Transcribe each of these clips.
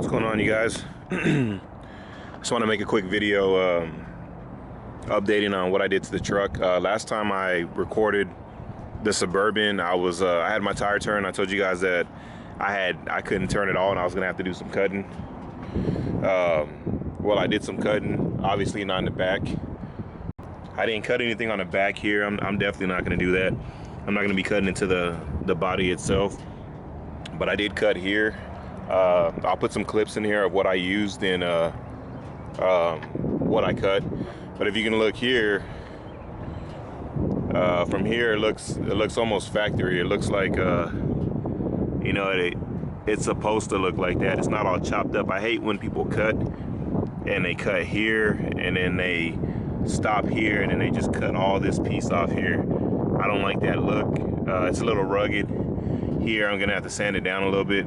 What's going on, you guys? Just want to make a quick video updating on what I did to the truck. Last time I recorded the Suburban, I had my tire turned. I told you guys that I couldn't turn it all and I was gonna have to do some cutting. Well, I did some cutting, obviously not in the back. I didn't cut anything on the back here. I'm definitely not gonna do that. I'm not gonna be cutting into the body itself, but I did cut here. I'll put some clips in here of what I used and what I cut. But if you can look here, from here it looks almost factory. It looks like you know, it's supposed to look like that. It's not all chopped up. I hate when people cut and they cut here and then they stop here and then they just cut all this piece off here. I don't like that look. It's a little rugged. Here I'm gonna have to sand it down a little bit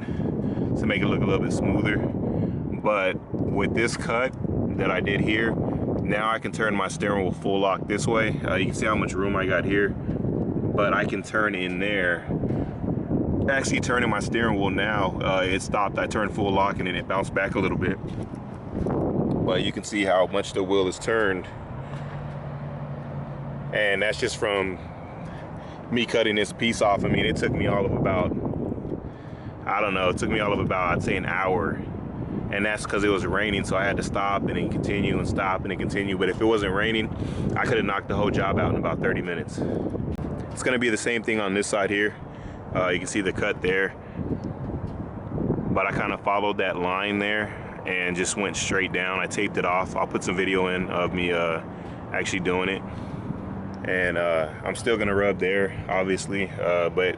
to make it look a little bit smoother. But with this cut that I did here, now I can turn my steering wheel full lock this way. You can see how much room I got here, but I can turn in there. Actually turning my steering wheel now, it stopped. I turned full lock and then it bounced back a little bit. But you can see how much the wheel is turned. And that's just from me cutting this piece off. I mean, it took me all of about, I don't know, it took me all of about, I'd say an hour. And that's because it was raining, so I had to stop and then continue and stop and then continue. But if it wasn't raining, I could have knocked the whole job out in about 30 minutes. It's gonna be the same thing on this side here. You can see the cut there. But I kind of followed that line there and just went straight down. I taped it off. I'll put some video in of me actually doing it. And I'm still gonna rub there, obviously, but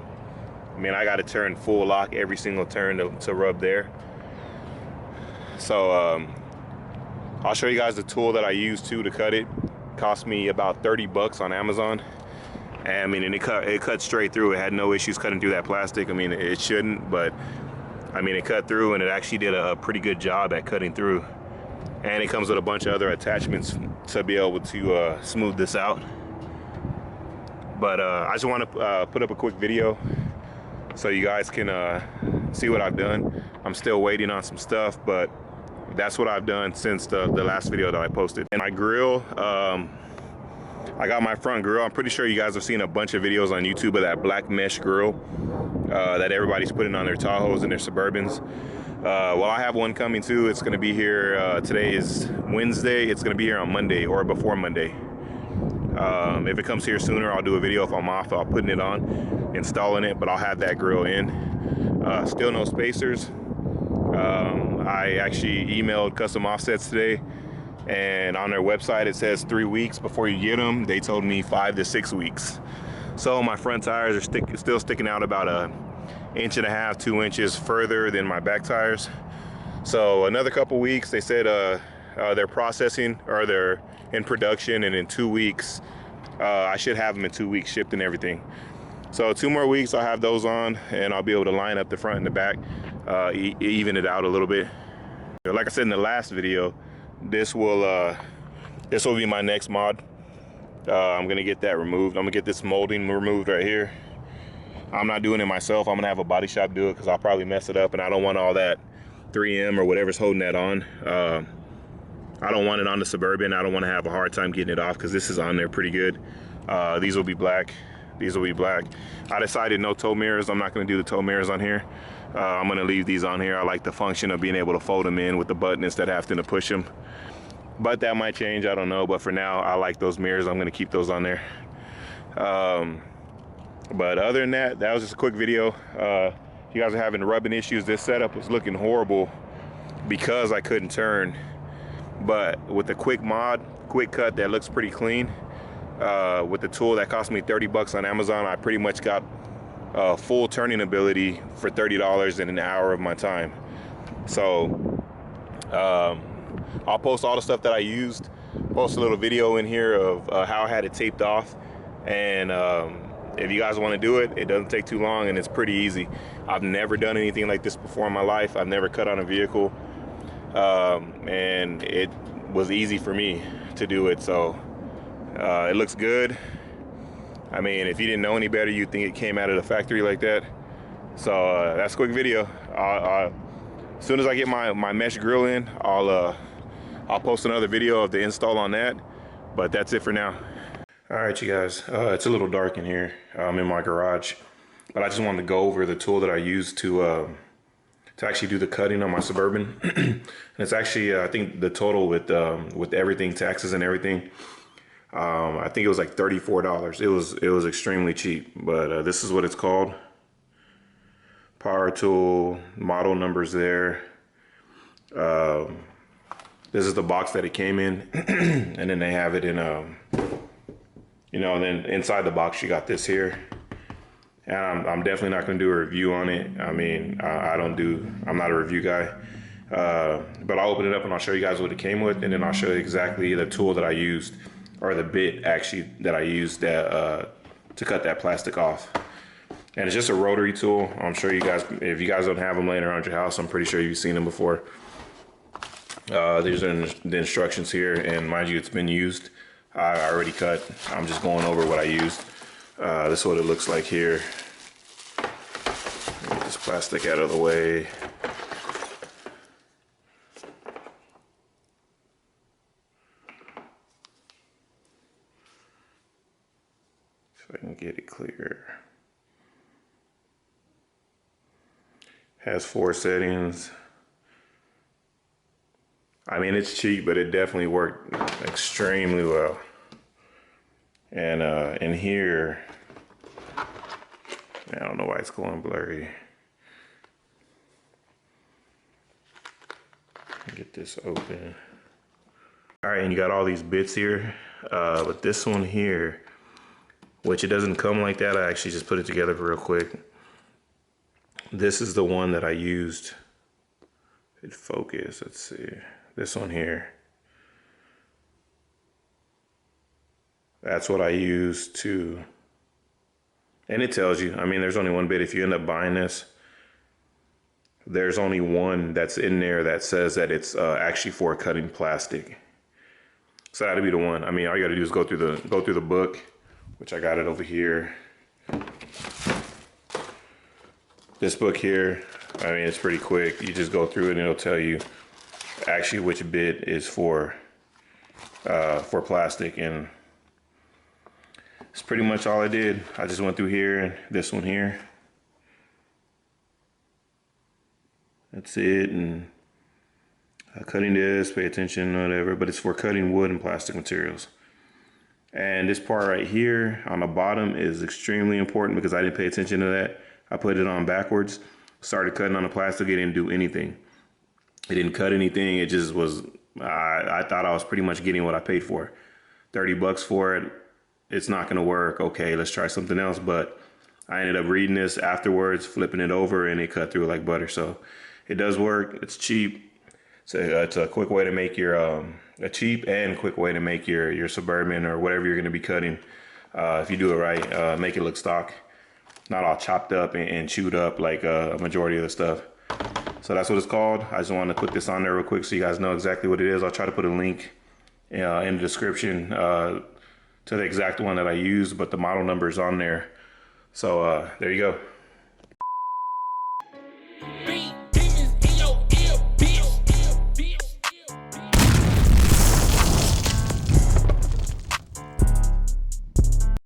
I mean, I gotta turn full lock every single turn to rub there. So I'll show you guys the tool that I used to cut it. Cost me about 30 bucks on Amazon. And I mean, and it cut straight through. It had no issues cutting through that plastic. I mean, it shouldn't, but I mean, it cut through and it actually did a pretty good job at cutting through. And it comes with a bunch of other attachments to be able to smooth this out. But I just want to put up a quick video so you guys can see what I've done. I'm still waiting on some stuff, but that's what I've done since the last video that I posted. And my grill, I got my front grill. I'm pretty sure you guys have seen a bunch of videos on YouTube of that black mesh grill that everybody's putting on their Tahoes and their Suburbans. Well, I have one coming too. It's gonna be here, today is Wednesday. It's gonna be here on Monday or before Monday. If it comes here sooner, I'll do a video. If I'm off, I'll put it on, installing it, but I'll have that grill in. Still no spacers. I actually emailed Custom Offsets today, and on their website it says 3 weeks before you get them. They told me 5 to 6 weeks. So my front tires are still sticking out about 1.5 inches, 2 inches further than my back tires. So another couple weeks. They said they're processing, or they're in production, and in 2 weeks I should have them in 2 weeks shipped and everything. So 2 more weeks I'll have those on and I'll be able to line up the front and the back, even it out a little bit. Like I said in the last video, this will be my next mod. I'm gonna get that removed. I'm gonna get this molding removed right here. I'm not doing it myself. I'm gonna have a body shop do it because I'll probably mess it up, and I don't want all that 3M or whatever's holding that on. I don't want it on the Suburban. I don't want to have a hard time getting it off because this is on there pretty good. These will be black. These will be black. I decided no tow mirrors. I'm not going to do the tow mirrors on here. I'm going to leave these on here. I like the function of being able to fold them in with the button instead of having to push them. But that might change. I don't know. But for now, I like those mirrors. I'm going to keep those on there. But other than that, that was just a quick video. If you guys are having rubbing issues, this setup was looking horrible because I couldn't turn. But with the quick cut that looks pretty clean, with the tool that cost me 30 bucks on Amazon, I pretty much got full turning ability for $30 in an hour of my time. So I'll post all the stuff that I used, post a little video in here of how I had it taped off. And if you guys want to do it, it doesn't take too long and it's pretty easy. I've never done anything like this before in my life. I've never cut on a vehicle. And it was easy for me to do it. So it looks good. I mean, if you didn't know any better, you'd think it came out of the factory like that. So that's a quick video. I'll as soon as I get my mesh grill in, I'll post another video of the install on that. But that's it for now. All right, you guys, it's a little dark in here. I'm in my garage, but I just wanted to go over the tool that I use to actually do the cutting on my Suburban. And it's actually, I think the total with everything, taxes and everything, I think it was like $34. It was extremely cheap, but this is what it's called. Power tool, model numbers there. This is the box that it came in, and then they have it in you know, and then inside the box you got this here. And I'm definitely not going to do a review on it. I mean, I'm not a review guy. But I'll open it up and I'll show you guys what it came with, and then I'll show you exactly the tool that I used, or the bit actually that I used to cut that plastic off. And it's just a rotary tool. I'm sure you guys, if you guys don't have them laying around your house, I'm pretty sure you've seen them before. These are the instructions here, and mind you, it's been used. I already cut. I'm just going over what I used. This is what it looks like here. Get this plastic out of the way. If I can get it clear. Has 4 settings. I mean, it's cheap, but it definitely worked extremely well. And in here, I don't know why it's going blurry. Get this open. All right, and you got all these bits here, but this one here, which it doesn't come like that, I actually just put it together real quick. This is the one that I used. It focus, let's see. This one here. That's what I used to, and it tells you, I mean, there's only one bit. If you end up buying this, there's only one that's in there that says that it's actually for cutting plastic. So that'd be the one. I mean, all you gotta do is go through the book, which I got it over here. This book here, I mean, it's pretty quick. You just go through it and it'll tell you actually which bit is for plastic, and it's pretty much all I did. I just went through here and this one here. That's it. And cutting this, pay attention, whatever, but it's for cutting wood and plastic materials. And this part right here on the bottom is extremely important because I didn't pay attention to that. I put it on backwards, started cutting on the plastic, it didn't do anything. It didn't cut anything, it just was, I thought I was pretty much getting what I paid for. 30 bucks for it, it's not gonna work, okay, let's try something else. But I ended up reading this afterwards, flipping it over, and it cut through like butter. So it does work, it's cheap. So it's a quick way to make your, a cheap and quick way to make your Suburban or whatever you're gonna be cutting. If you do it right, make it look stock. Not all chopped up and chewed up like a majority of the stuff. So that's what it's called. I just wanted to put this on there real quick so you guys know exactly what it is. I'll try to put a link in the description to the exact one that I used, but the model number is on there. So there you go.